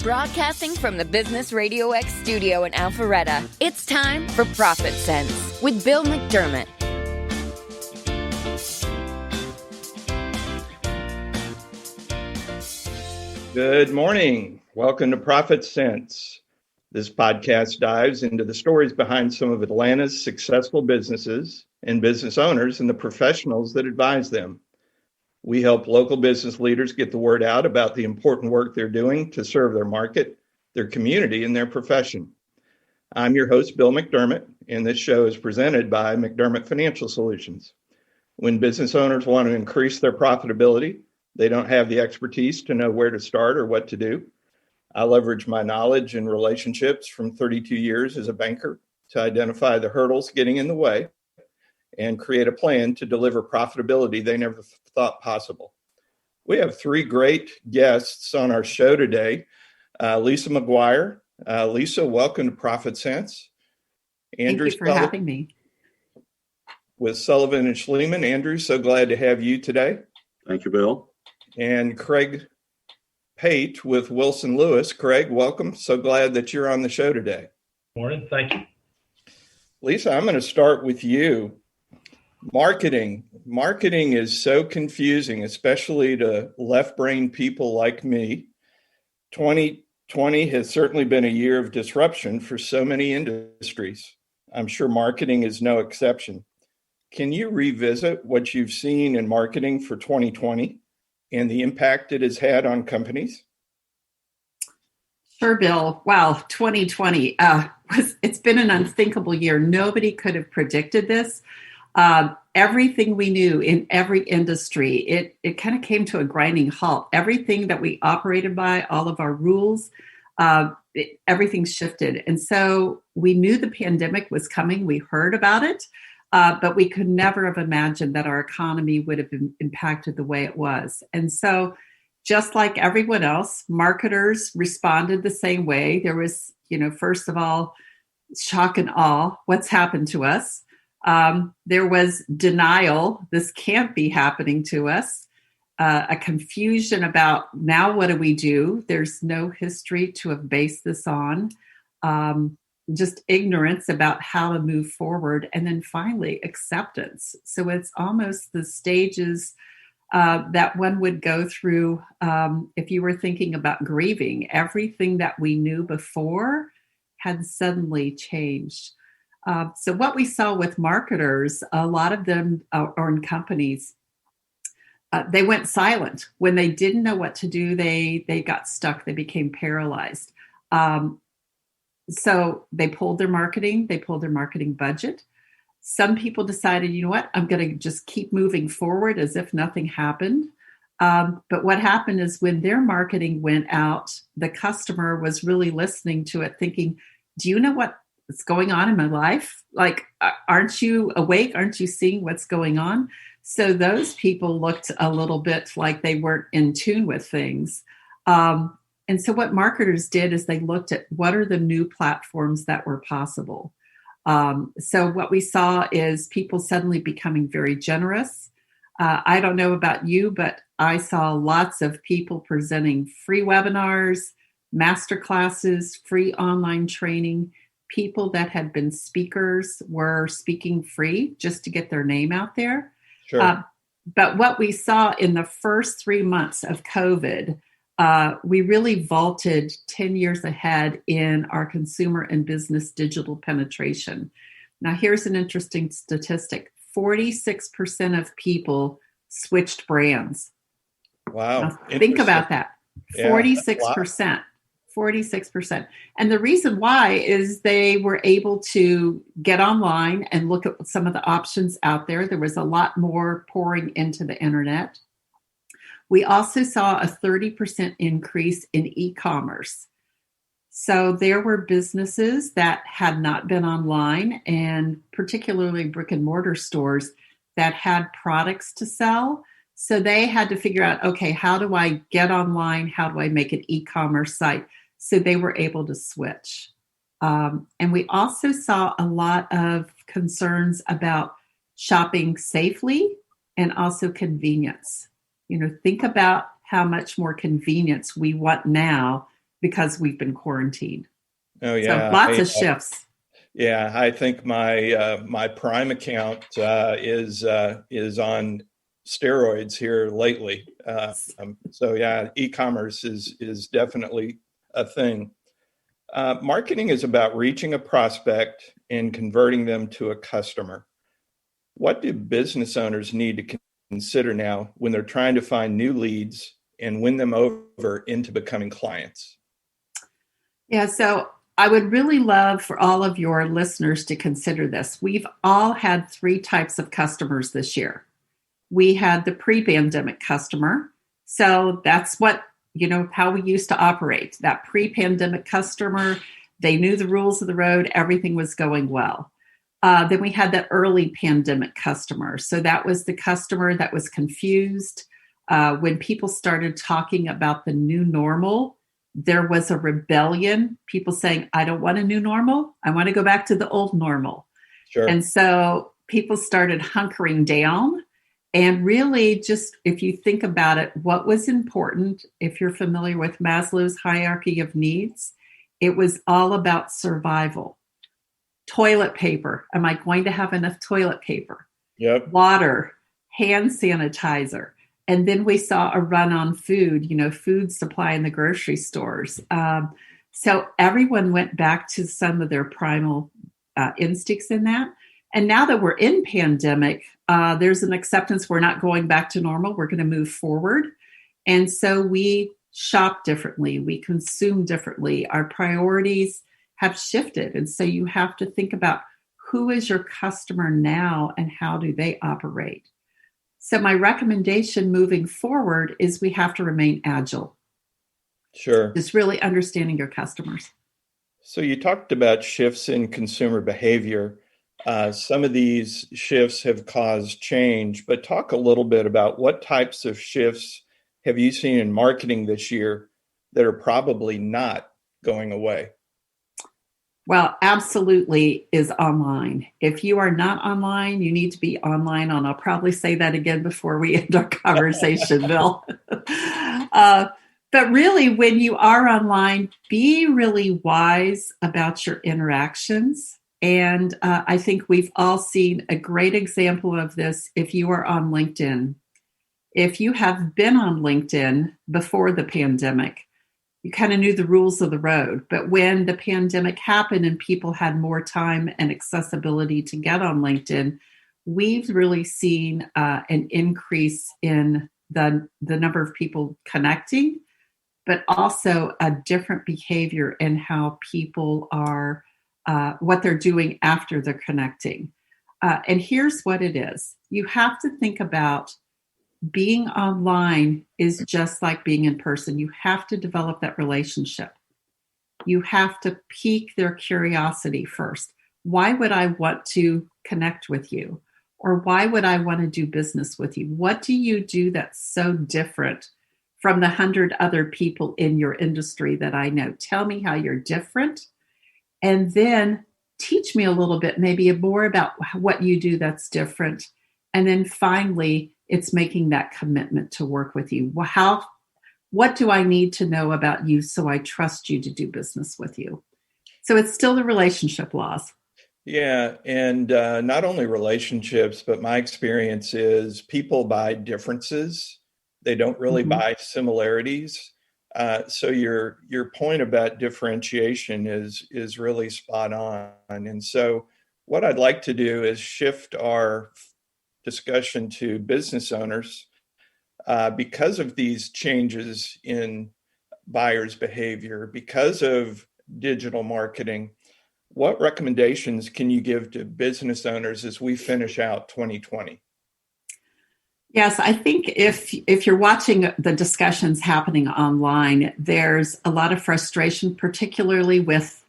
Broadcasting from the Business RadioX studio in Alpharetta, it's time for ProfitSense with Bill McDermott. Good morning. Welcome to ProfitSense. This podcast dives into the stories behind some of Atlanta's successful businesses and business owners and the professionals that advise them. We help local business leaders get the word out about the important work they're doing to serve their market, their community, and their profession. I'm your host, Bill McDermott, and this show is presented by McDermott Financial Solutions. When business owners want to increase their profitability, they don't have the expertise to know where to start or what to do. I leverage my knowledge and relationships from 32 years as a banker to identify the hurdles getting in the way and create a plan to deliver profitability they never thought possible. We have three great guests on our show today. Lisa McGuire. Lisa, welcome to ProfitSense. Andrew, thank you for having me. With Sullivan and Schlieman. Andrew, so glad to have you today. Thank you, Bill. And Craig Pate with Wilson Lewis. Craig, welcome. So glad that you're on the show today. Morning. Thank you. Lisa, I'm going to start with you. Marketing is so confusing, especially to left-brain people like me. 2020 has certainly been a year of disruption for so many industries. I'm sure marketing is no exception. Can you revisit what you've seen in marketing for 2020 and the impact it has had on companies? Sure, Bill. Wow, 2020, it's been an unthinkable year. Nobody could have predicted this. Everything we knew in every industry, it kind of came to a grinding halt. Everything that we operated by, all of our rules, everything shifted. And so we knew the pandemic was coming. We heard about it, but we could never have imagined that our economy would have been impacted the way it was. And so just like everyone else, marketers responded the same way. There was, first of all, shock and awe. What's happened to us? There was denial. This can't be happening to us. A confusion about now what do we do? There's no history to have based this on. Just ignorance about how to move forward. And then finally, acceptance. So it's almost the stages that one would go through if you were thinking about grieving. Everything that we knew before had suddenly changed. So what we saw with marketers, a lot of them or in companies, they went silent. When they didn't know what to do, they got stuck. They became paralyzed. So they pulled their marketing. They pulled their marketing budget. Some people decided, you know what, I'm going to just keep moving forward as if nothing happened. But what happened is when their marketing went out, the customer was really listening to it, thinking, do you know what's going on in my life? Like, aren't you awake? Aren't you seeing what's going on? So those people looked a little bit like they weren't in tune with things. And so what marketers did is they looked at what are the new platforms that were possible. So what we saw is people suddenly becoming very generous. I don't know about you, but I saw lots of people presenting free webinars, masterclasses, free online training. People that had been speakers were speaking free just to get their name out there. Sure. But what we saw in the first 3 months of COVID, we really vaulted 10 years ahead in our consumer and business digital penetration. Now, here's an interesting statistic. 46% of people switched brands. Wow. Now, think about that. 46%. 46%. And the reason why is they were able to get online and look at some of the options out there. There was a lot more pouring into the internet. We also saw a 30% increase in e-commerce. So there were businesses that had not been online, and particularly brick and mortar stores that had products to sell. So they had to figure out, okay, how do I get online? How do I make an e-commerce site? So they were able to switch. And we also saw a lot of concerns about shopping safely and also convenience. Think about how much more convenience we want now because we've been quarantined. Oh yeah, So lots of shifts. Yeah, I think my Prime account is on steroids here lately. So yeah, e-commerce is definitely a thing. Marketing is about reaching a prospect and converting them to a customer. What do business owners need to consider now when they're trying to find new leads and win them over into becoming clients? Yeah, so I would really love for all of your listeners to consider this. We've all had three types of customers this year. We had the pre-pandemic customer. So that's what, how we used to operate. That pre-pandemic customer, they knew the rules of the road. Everything was going well. Then we had the early pandemic customer. So that was the customer that was confused. When people started talking about the new normal, there was a rebellion, people saying, I don't want a new normal. I want to go back to the old normal. Sure. And so people started hunkering down. And really, just if you think about it, what was important, if you're familiar with Maslow's hierarchy of needs, it was all about survival. Toilet paper. Am I going to have enough toilet paper? Yep. Water, hand sanitizer. And then we saw a run on food, food supply in the grocery stores. So everyone went back to some of their primal instincts in that. And now that we're in pandemic, there's an acceptance we're not going back to normal. We're going to move forward. And so we shop differently. We consume differently. Our priorities have shifted. And so you have to think about who is your customer now and how do they operate? So my recommendation moving forward is we have to remain agile. Sure. Just really understanding your customers. So you talked about shifts in consumer behavior. Some of these shifts have caused change, but talk a little bit about what types of shifts have you seen in marketing this year that are probably not going away? Well, absolutely is online. If you are not online, you need to be online. And I'll probably say that again before we end our conversation, Bill. But really, when you are online, be really wise about your interactions. And I think we've all seen a great example of this if you are on LinkedIn. If you have been on LinkedIn before the pandemic, you kind of knew the rules of the road. But when the pandemic happened and people had more time and accessibility to get on LinkedIn, we've really seen an increase in the number of people connecting, but also a different behavior in how people are, what they're doing after they're connecting. And here's what it is. You have to think about being online is just like being in person. You have to develop that relationship. You have to pique their curiosity first. Why would I want to connect with you? Or why would I want to do business with you? What do you do that's so different from the 100 other people in your industry that I know? Tell me how you're different. And then teach me a little bit, maybe more about what you do that's different. And then finally, it's making that commitment to work with you. What do I need to know about you so I trust you to do business with you? So it's still the relationship laws. Yeah, and not only relationships, but my experience is people buy differences. They don't really buy similarities. So your point about differentiation is really spot on. And so what I'd like to do is shift our discussion to business owners because of these changes in buyers' behavior, because of digital marketing. What recommendations can you give to business owners as we finish out 2020? Yes, I think if you're watching the discussions happening online, there's a lot of frustration, particularly with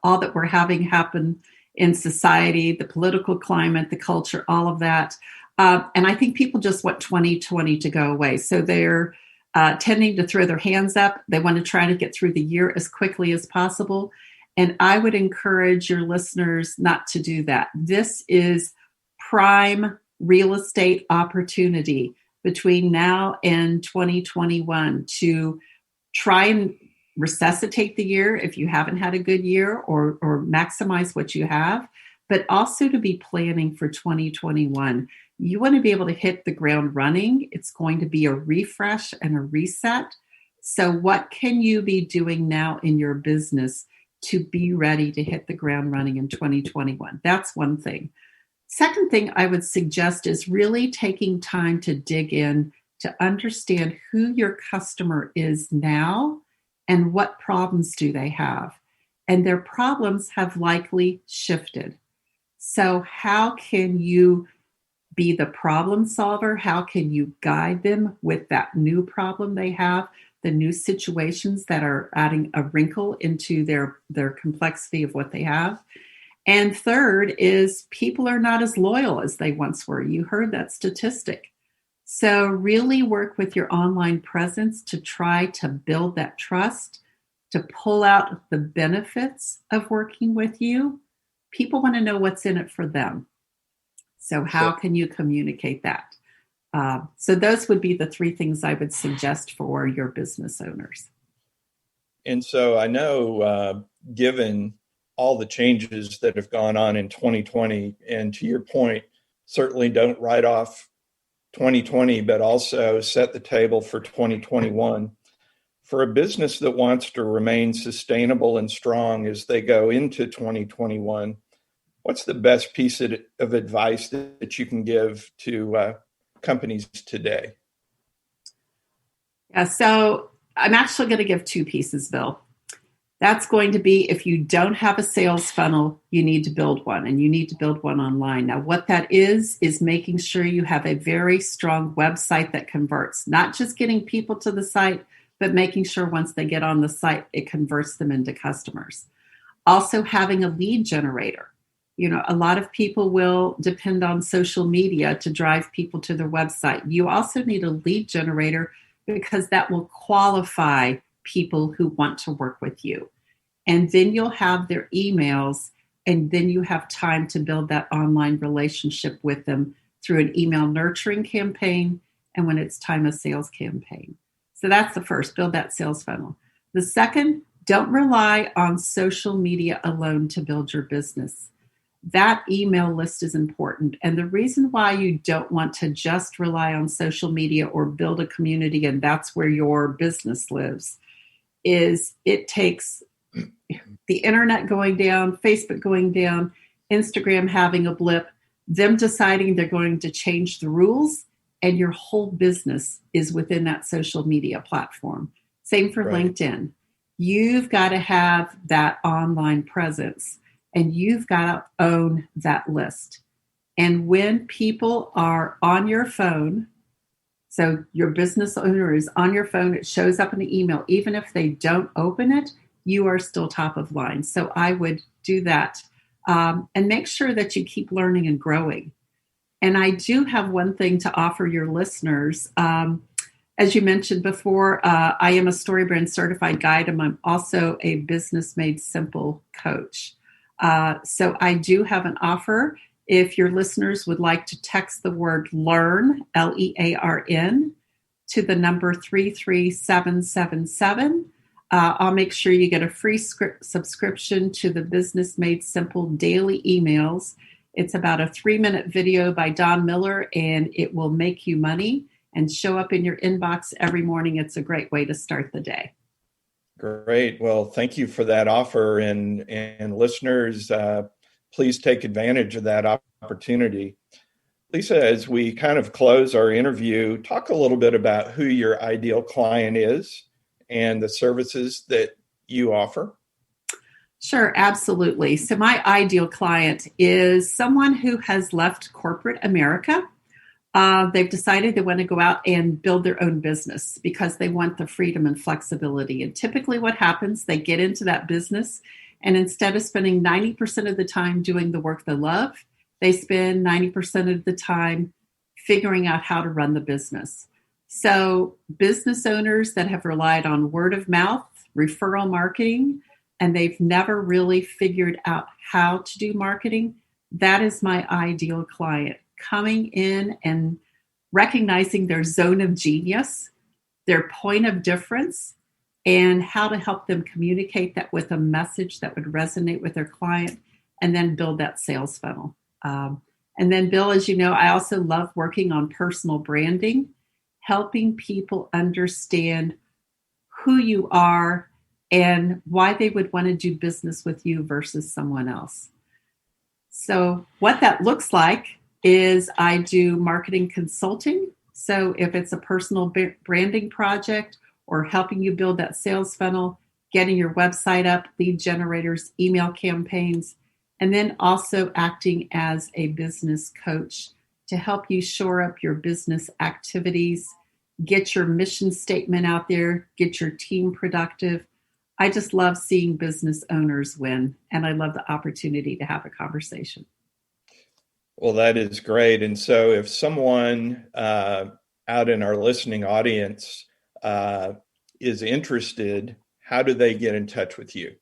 all that we're having happen in society, the political climate, the culture, all of that. And I think people just want 2020 to go away. So they're tending to throw their hands up. They want to try to get through the year as quickly as possible. And I would encourage your listeners not to do that. This is prime real estate opportunity between now and 2021 to try and resuscitate the year if you haven't had a good year, or maximize what you have, but also to be planning for 2021. You want to be able to hit the ground running. It's going to be a refresh and a reset. So what can you be doing now in your business to be ready to hit the ground running in 2021? That's one thing. Second thing I would suggest is really taking time to dig in to understand who your customer is now and what problems do they have. And their problems have likely shifted. So how can you be the problem solver? How can you guide them with that new problem they have, the new situations that are adding a wrinkle into their complexity of what they have? And third is people are not as loyal as they once were. You heard that statistic. So really work with your online presence to try to build that trust, to pull out the benefits of working with you. People want to know what's in it for them. So how can you communicate that? So those would be the three things I would suggest for your business owners. And so I know, given all the changes that have gone on in 2020, and to your point, certainly don't write off 2020, but also set the table for 2021. For a business that wants to remain sustainable and strong as they go into 2021, what's the best piece of advice that you can give to companies today? Yeah, so I'm actually going to give two pieces, Bill. That's going to be, if you don't have a sales funnel, you need to build one, and you need to build one online. Now, what that is making sure you have a very strong website that converts, not just getting people to the site, but making sure once they get on the site, it converts them into customers. Also having a lead generator. You know, a lot of people will depend on social media to drive people to their website. You also need a lead generator because that will qualify people who want to work with you. And then you'll have their emails, and then you have time to build that online relationship with them through an email nurturing campaign, and when it's time, a sales campaign. So that's the first, build that sales funnel. The second, don't rely on social media alone to build your business. That email list is important. And the reason why you don't want to just rely on social media or build a community and that's where your business lives is it takes the internet going down, Facebook going down, Instagram having a blip, them deciding they're going to change the rules, and your whole business is within that social media platform. Same for LinkedIn. You've got to have that online presence, and you've got to own that list. And when people are on your phone, so your business owner is on your phone, it shows up in the email. Even if they don't open it, you are still top of line. So I would do that and make sure that you keep learning and growing. And I do have one thing to offer your listeners. As you mentioned before, I am a StoryBrand certified guide, and I'm also a Business Made Simple coach. So I do have an offer. If your listeners would like to text the word LEARN, LEARN, to the number 33777, I'll make sure you get a free subscription to the Business Made Simple daily emails. It's about a 3-minute video by Don Miller, and it will make you money and show up in your inbox every morning. It's a great way to start the day. Great. Well, thank you for that offer. And listeners, please take advantage of that opportunity. Lisa, as we kind of close our interview, talk a little bit about who your ideal client is and the services that you offer. Sure, absolutely. So my ideal client is someone who has left corporate America. They've decided they want to go out and build their own business because they want the freedom and flexibility. And typically what happens, they get into that business, and instead of spending 90% of the time doing the work they love, they spend 90% of the time figuring out how to run the business. So business owners that have relied on word of mouth, referral marketing, and they've never really figured out how to do marketing, that is my ideal client. Coming in and recognizing their zone of genius, their point of difference, and how to help them communicate that with a message that would resonate with their client, and then build that sales funnel. And then, Bill, as you know, I also love working on personal branding, helping people understand who you are and why they would want to do business with you versus someone else. So what that looks like is I do marketing consulting. So if it's a personal branding project or helping you build that sales funnel, getting your website up, lead generators, email campaigns, and then also acting as a business coach to help you shore up your business activities, get your mission statement out there, get your team productive. I just love seeing business owners win, and I love the opportunity to have a conversation. Well, that is great. And so if someone out in our listening audience is interested, how do they get in touch with you?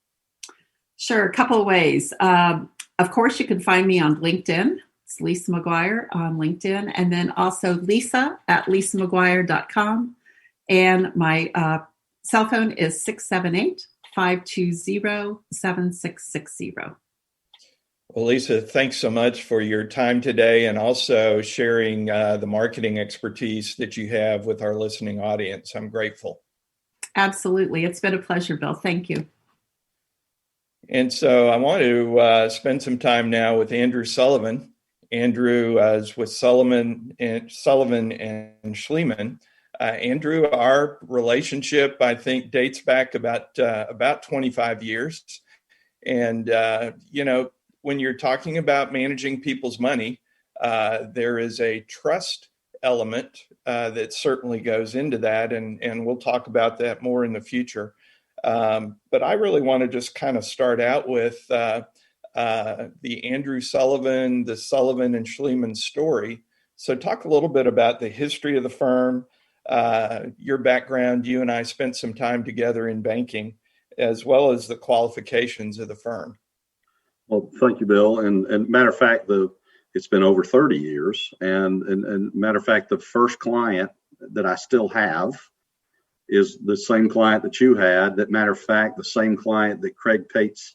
Sure, a couple of ways. Of course, you can find me on LinkedIn. It's Lisa McGuire on LinkedIn. And then also Lisa at lisamcguire.com. And my cell phone is 678-520-7660. Well, Lisa, thanks so much for your time today and also sharing the marketing expertise that you have with our listening audience. I'm grateful. Absolutely. It's been a pleasure, Bill. Thank you. And so I want to spend some time now with Andrew Sullivan. Andrew is with Sullivan and Schlieman. Andrew, our relationship, I think, dates back about 25 years. And, when you're talking about managing people's money, there is a trust element that certainly goes into that. And we'll talk about that more in the future. But I really want to just kind of start out with the Andrew Sullivan, the Sullivan and Schlieman story. So talk a little bit about the history of the firm, your background. You and I spent some time together in banking, as well as the qualifications of the firm. Well, thank you, Bill. And matter of fact, it's been over 30 years. And matter of fact, the first client that I still have is the same client that you had. That matter of fact, the same client that Craig Pate's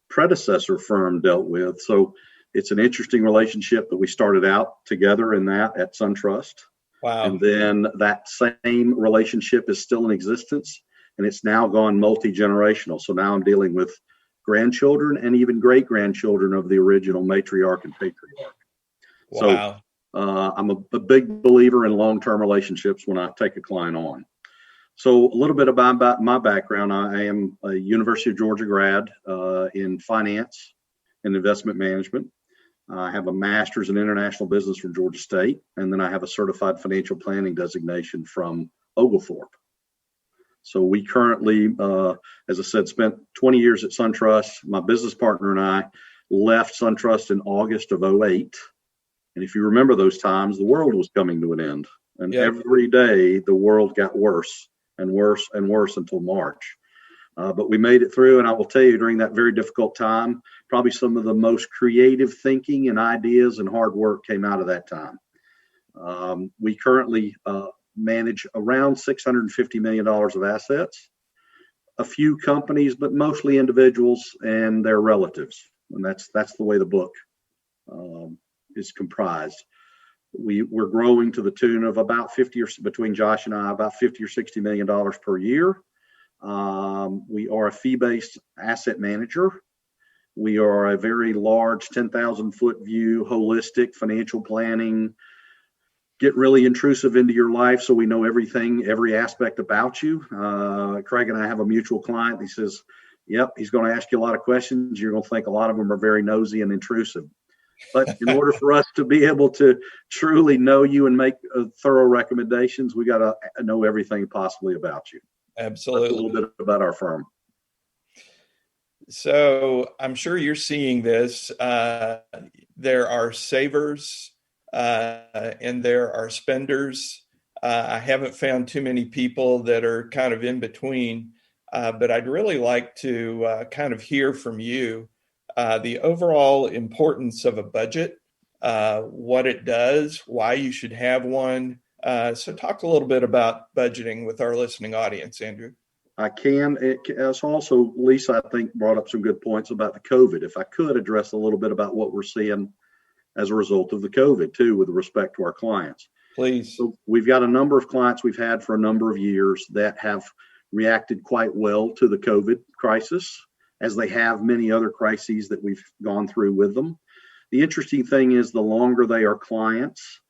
predecessor firm dealt with. So it's an interesting relationship that we started out together in that at SunTrust. Wow. And then that same relationship is still in existence, and it's now gone multi-generational. So now I'm dealing with grandchildren and even great-grandchildren of the original matriarch and patriarch. Wow. So I'm a big believer in long-term relationships when I take a client on. So a little bit about my background. I am a University of Georgia grad in finance and investment management. I have a master's in international business from Georgia State, and then I have a certified financial planning designation from Oglethorpe. So we currently, as I said, spent 20 years at SunTrust. My business partner and I left SunTrust in August of 2008. And if you remember those times, the world was coming to an end. And every day the world got worse and worse and worse until March. But we made it through. And I will tell you, during that very difficult time, probably some of the most creative thinking and ideas and hard work came out of that time. We currently manage around $650 million of assets, a few companies, but mostly individuals and their relatives. And that's the way the book is comprised. We're growing to the tune of about between Josh and I, about $50 or $60 million per year. We are a fee-based asset manager. We are a very large 10,000 foot view, holistic financial planning, get really intrusive into your life so we know everything, every aspect about you. Craig and I have a mutual client. He says, yep, he's going to ask you a lot of questions. You're going to think a lot of them are very nosy and intrusive. But in order for us to be able to truly know you and make thorough recommendations, we got to know everything possibly about you. Absolutely. That's a little bit about our firm. So I'm sure you're seeing this. There are savers and there are spenders. I haven't found too many people that are kind of in between, but I'd really like to kind of hear from you the overall importance of a budget, what it does, why you should have one. So talk a little bit about budgeting with our listening audience, Andrew. It's also, Lisa, I think, brought up some good points about the COVID. If I could address a little bit about what we're seeing as a result of the COVID too, with respect to our clients. Please. So we've got a number of clients we've had for a number of years that have reacted quite well to the COVID crisis, as they have many other crises that we've gone through with them. The interesting thing is, the longer they are clients,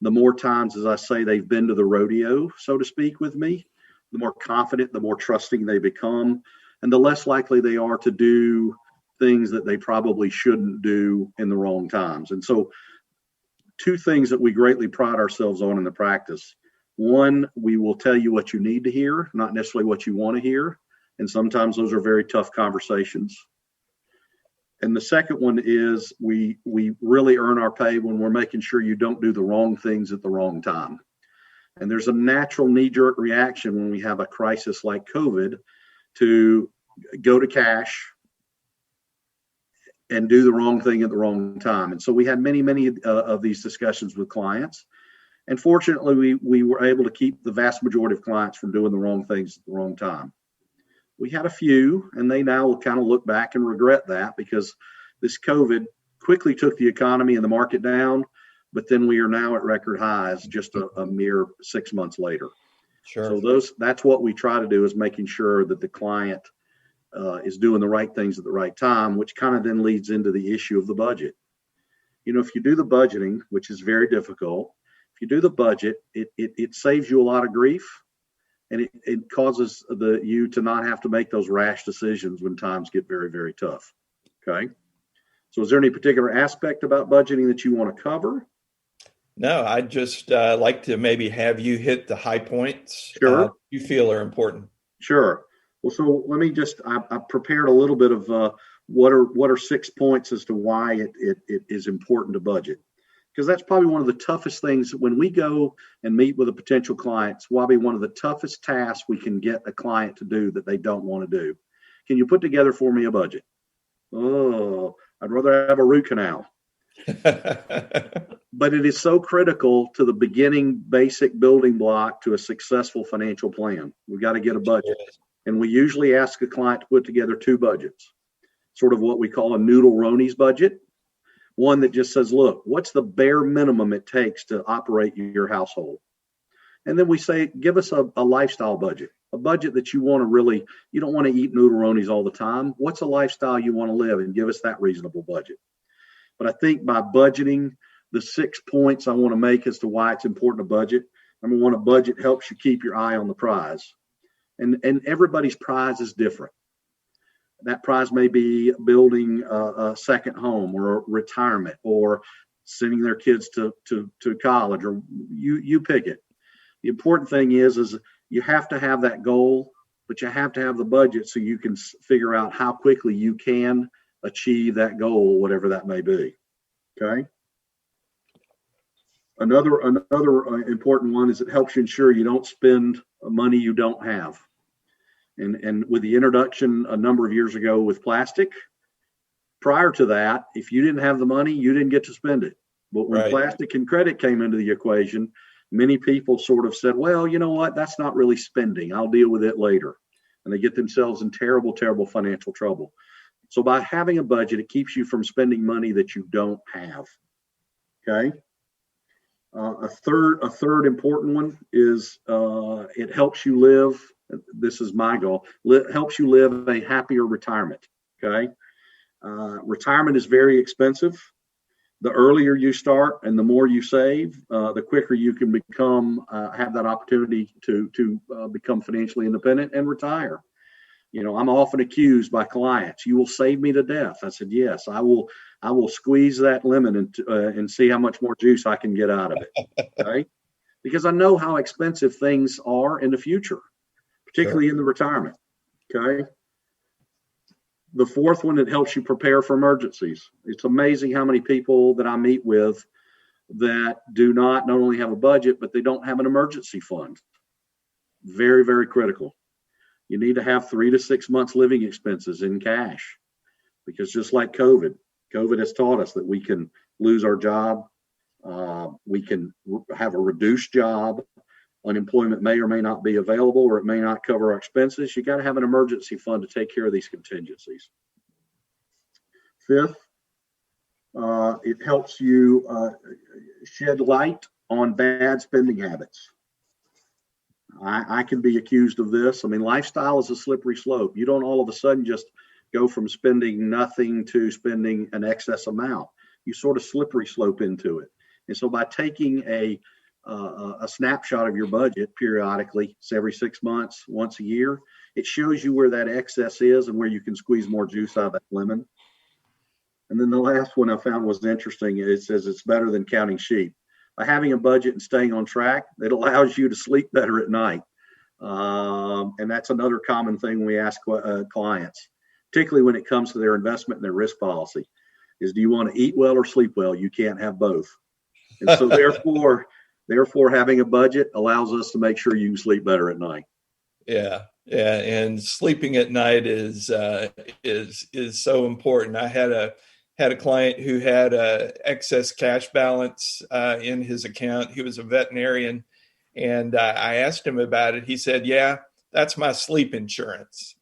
the more times, as I say, they've been to the rodeo, so to speak, with me, the more confident, the more trusting they become, and the less likely they are to do things that they probably shouldn't do in the wrong times. And so, two things that we greatly pride ourselves on in the practice. One, we will tell you what you need to hear, not necessarily what you want to hear. And sometimes those are very tough conversations. And the second one is we really earn our pay when we're making sure you don't do the wrong things at the wrong time. And there's a natural knee-jerk reaction when we have a crisis like COVID to go to cash and do the wrong thing at the wrong time. And so we had many of these discussions with clients. And fortunately, we were able to keep the vast majority of clients from doing the wrong things at the wrong time. We had a few, and they now will kind of look back and regret that, because this COVID quickly took the economy and the market down, but then we are now at record highs just a mere 6 months later. Sure. So that's what we try to do, is making sure that the client is doing the right things at the right time, which kind of then leads into the issue of the budget. You know, if you do the budgeting, which is very difficult, if you do the budget, it saves you a lot of grief, and it causes you to not have to make those rash decisions when times get very, very tough. Okay. So is there any particular aspect about budgeting that you want to cover? No, I'd just like to maybe have you hit the high points you feel are important. Sure. Well, so let me I prepared a little bit of what are 6 points as to why it is important to budget. Because that's probably one of the toughest things when we go and meet with a potential client. It's probably one of the toughest tasks we can get a client to do that they don't want to do. Can you put together for me a budget? Oh, I'd rather have a root canal. But it is so critical to the beginning basic building block to a successful financial plan. We've got to get a budget. And we usually ask a client to put together 2 budgets, sort of what we call a noodle-ronies budget. One that just says, look, what's the bare minimum it takes to operate your household? And then we say, give us a lifestyle budget, a budget that you want to really, you don't want to eat noodle-ronies all the time. What's a lifestyle you want to live, and give us that reasonable budget. But I think by budgeting, the 6 points I want to make as to why it's important to budget. Number one, a budget helps you keep your eye on the prize. And everybody's prize is different. That prize may be building a second home, or retirement, or sending their kids to college, or you pick it. The important thing is you have to have that goal, but you have to have the budget so you can figure out how quickly you can achieve that goal, whatever that may be. Okay. Another important one is it helps you ensure you don't spend money you don't have. And with the introduction a number of years ago with plastic, prior to that, if you didn't have the money, you didn't get to spend it. But when plastic and credit came into the equation, many people sort of said, well, you know what, that's not really spending. I'll deal with it later. And they get themselves in terrible, terrible financial trouble. So by having a budget, it keeps you from spending money that you don't have. Okay. A third important one is it helps you live. This is my goal. Helps you live a happier retirement. Okay. Retirement is very expensive. The earlier you start and the more you save, the quicker you can have that opportunity to become financially independent and retire. You know, I'm often accused by clients, you will save me to death. I said, yes, I will squeeze that lemon and see how much more juice I can get out of it. Okay. Because I know how expensive things are in the future, particularly in the retirement. Okay. The fourth one, it helps you prepare for emergencies. It's amazing how many people that I meet with that do not only have a budget, but they don't have an emergency fund. Very, very critical. You need to have 3 to 6 months living expenses in cash, because just like COVID has taught us that we can lose our job. We can have a reduced job. Unemployment may or may not be available, or it may not cover our expenses. You got to have an emergency fund to take care of these contingencies. Fifth, it helps you shed light on bad spending habits. I can be accused of this. I mean, lifestyle is a slippery slope. You don't all of a sudden just go from spending nothing to spending an excess amount. You sort of slippery slope into it. And so by taking a snapshot of your budget periodically, it's every 6 months, once a year, it shows you where that excess is and where you can squeeze more juice out of that lemon. And then the last one I found was interesting. It says it's better than counting sheep. By having a budget and staying on track, it allows you to sleep better at night. And that's another common thing we ask clients, particularly when it comes to their investment and their risk policy, is do you want to eat well or sleep well? You can't have both. And so therefore, having a budget allows us to make sure you can sleep better at night. Yeah. And sleeping at night is so important. I had a client who had a excess cash balance in his account. He was a veterinarian, and I asked him about it. He said, "Yeah, that's my sleep insurance."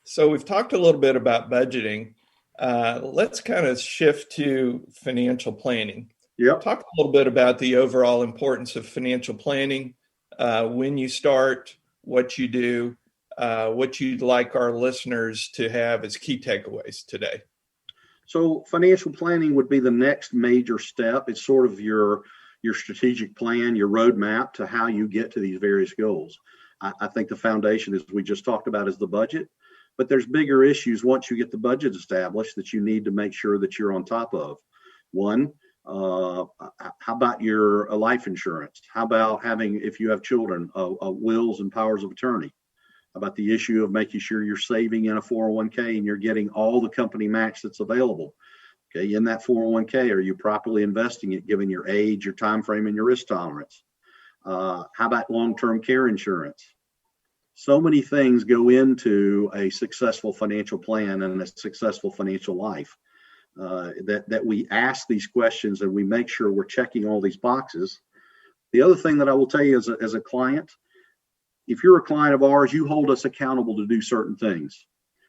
So we've talked a little bit about budgeting. Let's kind of shift to financial planning. Yep. Talk a little bit about the overall importance of financial planning, when you start, what you do, what you'd like our listeners to have as key takeaways today. So financial planning would be the next major step. It's sort of your strategic plan, your roadmap to how you get to these various goals. I think the foundation, as we just talked about, is the budget. But there's bigger issues once you get the budget established that you need to make sure that you're on top of. One, how about your life insurance? How about having, if you have children, wills and powers of attorney? How about the issue of making sure you're saving in a 401k and you're getting all the company match that's available? Okay, in that 401k, are you properly investing it given your age, your time frame, and your risk tolerance? How about long-term care insurance? So many things go into a successful financial plan and a successful financial life. That we ask these questions and we make sure we're checking all these boxes. The other thing that I will tell you as a client, if you're a client of ours, you hold us accountable to do certain things.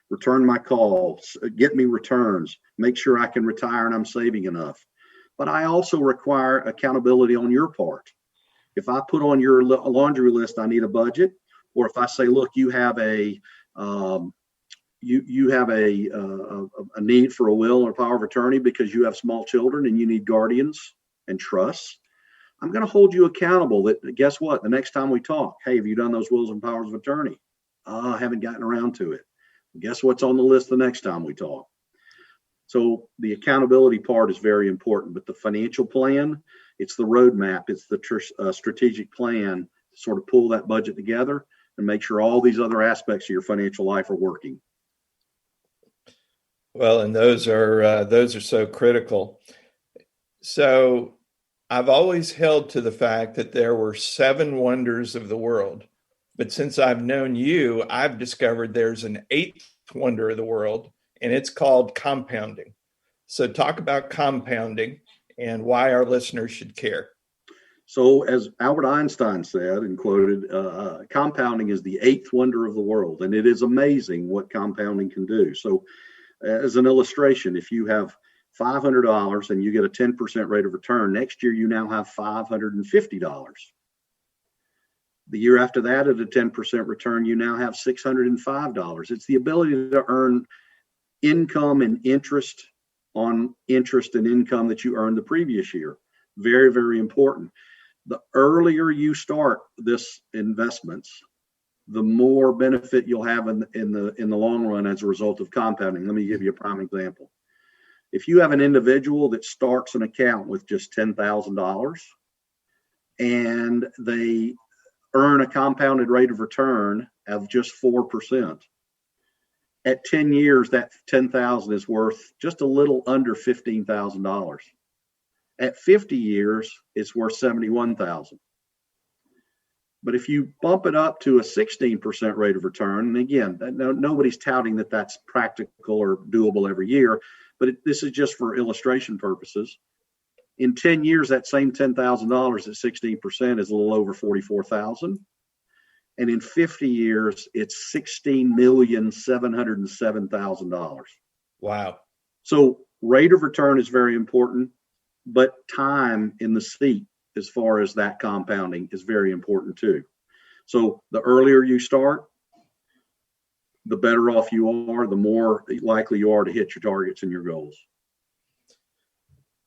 Return my calls, get me returns, make sure I can retire and I'm saving enough. But I also require accountability on your part. If I put on your laundry list, I need a budget, or if I say, look, you have a need for a will or power of attorney because you have small children and you need guardians and trusts, I'm going to hold you accountable that, guess what, the next time we talk, hey, have you done those wills and powers of attorney? I haven't gotten around to it. Guess what's on the list the next time we talk? So the accountability part is very important, but the financial plan, it's the roadmap, it's the strategic plan to sort of pull that budget together and make sure all these other aspects of your financial life are working. Well, and those are so critical. So I've always held to the fact that there were 7 wonders of the world, but since I've known you, I've discovered there's an 8th wonder of the world, and it's called compounding. So talk about compounding and why our listeners should care. So as Albert Einstein said and quoted, compounding is the 8th wonder of the world, and it is amazing what compounding can do. So as an illustration, if you have $500 and you get a 10% rate of return, next year you now have $550. The year after that, at a 10% return, you now have $605. It's the ability to earn income and interest on interest and income that you earned the previous year. Very, very important. The earlier you start this investments, the more benefit you'll have in the long run as a result of compounding. Let me give you a prime example. If you have an individual that starts an account with just $10,000 and they earn a compounded rate of return of just 4%, at 10 years, that $10,000 is worth just a little under $15,000. At 50 years, it's worth $71,000. But if you bump it up to a 16% rate of return, and again, nobody's touting that that's practical or doable every year, but this is just for illustration purposes. In 10 years, that same $10,000 at 16% is a little over $44,000. And in 50 years, it's $16,707,000. Wow. So rate of return is very important, but time in the seat as far as that compounding is very important too. So the earlier you start, the better off you are, the more likely you are to hit your targets and your goals.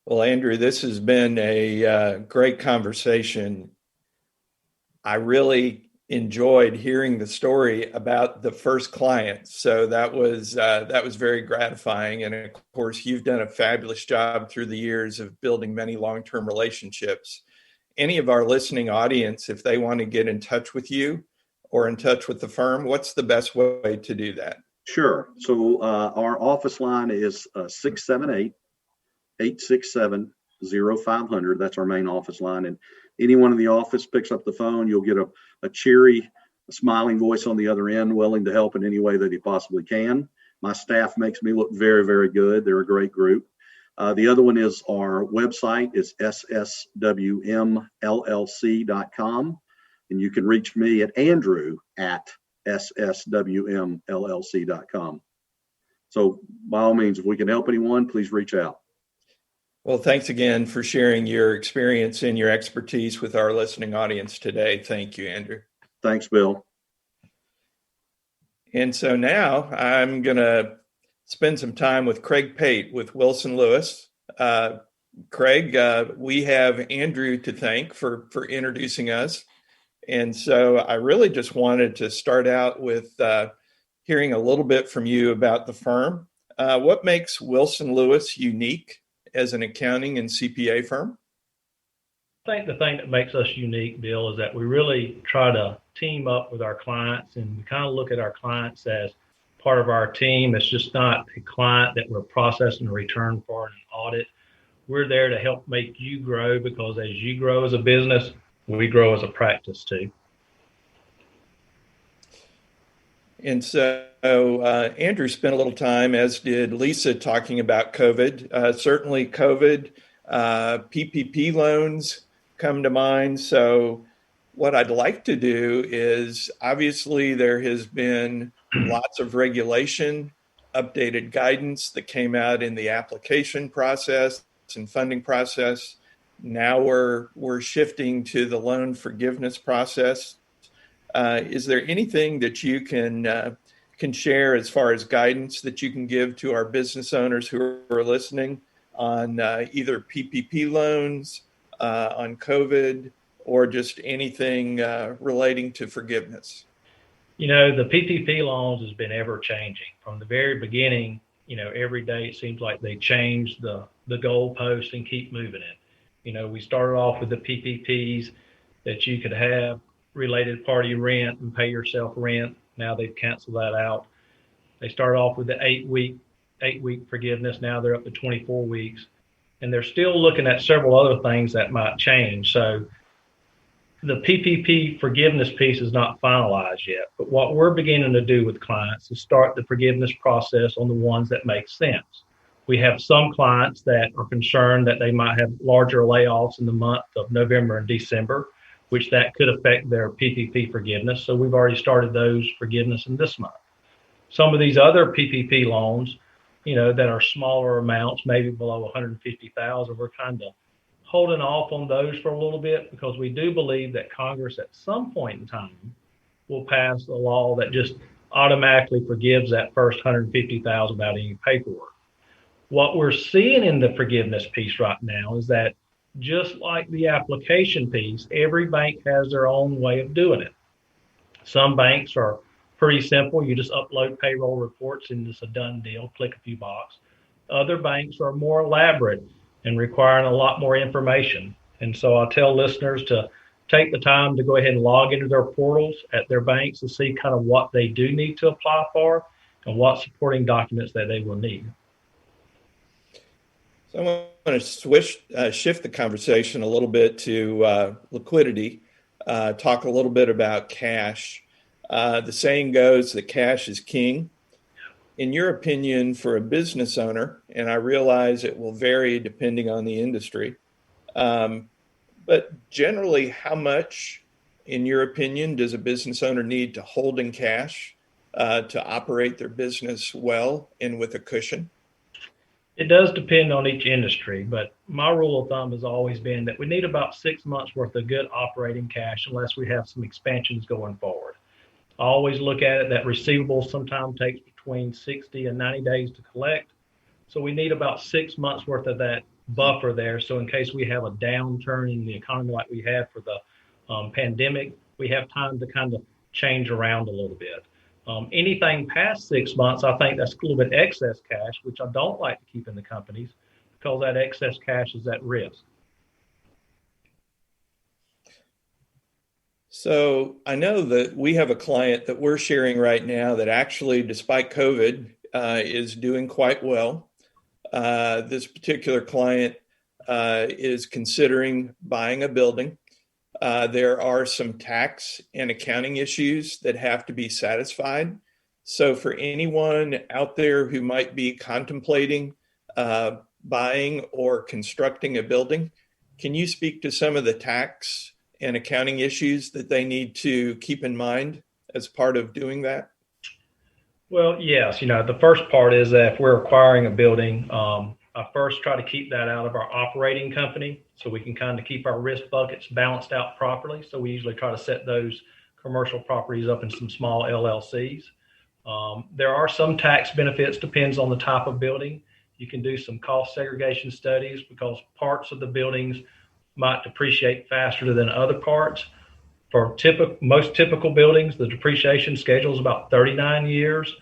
Well, Andrew, this has been a great conversation. I really enjoyed hearing the story about the first client. So that was very gratifying. And of course, you've done a fabulous job through the years of building many long-term relationships. Any of our listening audience, if they want to get in touch with you or in touch with the firm, what's the best way to do that? Sure. So our office line is 678-867-0500. That's our main office line. And anyone in the office picks up the phone, you'll get a cheery, smiling voice on the other end, willing to help in any way that he possibly can. My staff makes me look very, very good. They're a great group. The other one is our website is sswmllc.com. And you can reach me at andrew@sswmllc.com. So by all means, if we can help anyone, please reach out. Well, thanks again for sharing your experience and your expertise with our listening audience today. Thank you, Andrew. Thanks, Bill. And so now I'm going to spend some time with Craig Pate with Wilson Lewis. Craig, we have Andrew to thank for introducing us. And so I really just wanted to start out with hearing a little bit from you about the firm. What makes Wilson Lewis unique as an accounting and CPA firm? I think the thing that makes us unique, Bill, is that we really try to team up with our clients, and we kind of look at our clients as part of our team. It's just not a client that we're processing a return for in an audit. We're there to help make you grow, because as you grow as a business, we grow as a practice too. And so Andrew spent a little time, as did Lisa, talking about COVID. Certainly COVID, PPP loans come to mind. So what I'd like to do is, obviously there has been lots of regulation, updated guidance that came out in the application process and funding process. Now we're shifting to the loan forgiveness process. Is there anything that you can share as far as guidance that you can give to our business owners who are listening on either PPP loans, on COVID, or just anything relating to forgiveness? You know, the PPP loans has been ever changing from the very beginning. You know, every day it seems like they change the goalpost and keep moving it. You know, we started off with the PPPs that you could have related party rent and pay yourself rent. Now they've canceled that out. They started off with the 8-week forgiveness. Now they're up to 24 weeks. And they're still looking at several other things that might change. So the PPP forgiveness piece is not finalized yet. But what we're beginning to do with clients is start the forgiveness process on the ones that make sense. We have some clients that are concerned that they might have larger layoffs in the month of November and December, which that could affect their PPP forgiveness. So we've already started those forgiveness in this month. Some of these other PPP loans, you know, that are smaller amounts, maybe below 150,000, we're kind of holding off on those for a little bit, because we do believe that Congress at some point in time will pass a law that just automatically forgives that first 150,000 without any paperwork. What we're seeing in the forgiveness piece right now is that, just like the application piece, every bank has their own way of doing it. Some banks are pretty simple. You just upload payroll reports and it's a done deal, click a few boxes. Other banks are more elaborate and requiring a lot more information. And so I tell listeners to take the time to go ahead and log into their portals at their banks to see kind of what they do need to apply for and what supporting documents that they will need. So I want to shift the conversation a little bit to liquidity, talk a little bit about cash. The saying goes that cash is king. In your opinion, for a business owner, and I realize it will vary depending on the industry, But generally, how much, in your opinion, does a business owner need to hold in cash to operate their business well and with a cushion? It does depend on each industry, but my rule of thumb has always been that we need about 6 months worth of good operating cash unless we have some expansions going forward. I always look at it that receivables sometimes takes between 60 and 90 days to collect. So we need about 6 months worth of that buffer there. So in case we have a downturn in the economy like we had for the pandemic, we have time to kind of change around a little bit. Anything past 6 months, I think that's a little bit excess cash, which I don't like to keep in the companies because that excess cash is at risk. So I know that we have a client that we're sharing right now that actually, despite COVID, is doing quite well. This particular client is considering buying a building. There are some tax and accounting issues that have to be satisfied. So for anyone out there who might be contemplating buying or constructing a building, can you speak to some of the tax and accounting issues that they need to keep in mind as part of doing that? Well, yes. The first part is that if we're acquiring a building, I first try to keep that out of our operating company so we can kind of keep our risk buckets balanced out properly. So we usually try to set those commercial properties up in some small LLCs. There are some tax benefits, depends on the type of building. You can do some cost segregation studies because parts of the buildings might depreciate faster than other parts. For most typical buildings, the depreciation schedule is about 39 years.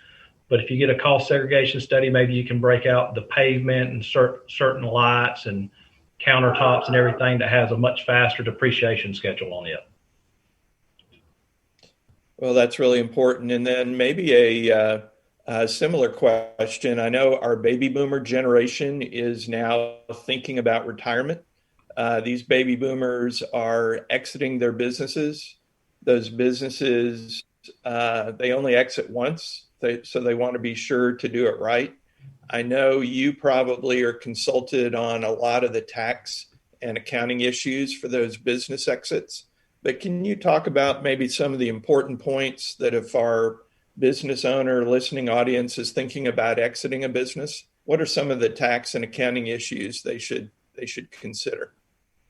But if you get a cost segregation study, maybe you can break out the pavement and certain lights and countertops and everything that has a much faster depreciation schedule on it. Well, that's really important. And then maybe a similar question. I know our baby boomer generation is now thinking about retirement. These baby boomers are exiting their businesses. Those businesses, they only exit once. So they want to be sure to do it right. I know you probably are consulted on a lot of the tax and accounting issues for those business exits, but can you talk about maybe some of the important points that if our business owner listening audience is thinking about exiting a business, what are some of the tax and accounting issues they should consider?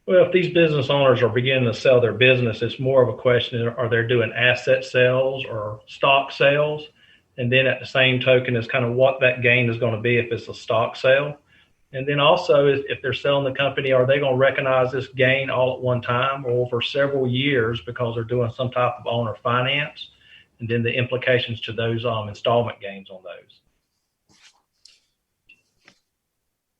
Well, if these business owners are beginning to sell their business, it's more of a question, are they doing asset sales or stock sales? And then at the same token is kind of what that gain is going to be if it's a stock sale. And then also if they're selling the company, are they going to recognize this gain all at one time or over several years because they're doing some type of owner finance? And then the implications to those installment gains on those.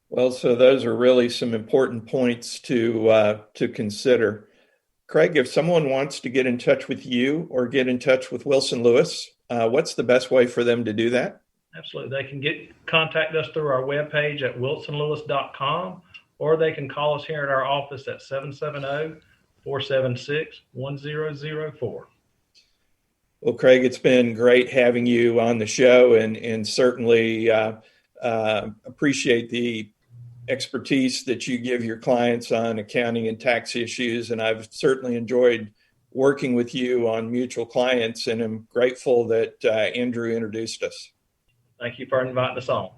Well, so those are really some important points to consider. Craig, if someone wants to get in touch with you or get in touch with Wilson Lewis, what's the best way for them to do that? Absolutely. They can contact us through our webpage at wilsonlewis.com, or they can call us here at our office at 770-476-1004. Well, Craig, it's been great having you on the show and certainly appreciate the expertise that you give your clients on accounting and tax issues. And I've certainly enjoyed working with you on mutual clients, and I'm grateful that Andrew introduced us. Thank you for inviting us on.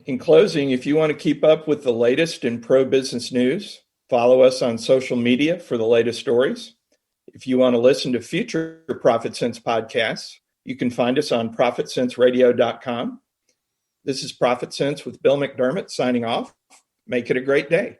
In closing, if you want to keep up with the latest in pro-business news, follow us on social media for the latest stories. If you want to listen to future ProfitSense podcasts, you can find us on ProfitSenseRadio.com. This is ProfitSense with Bill McDermott signing off. Make it a great day.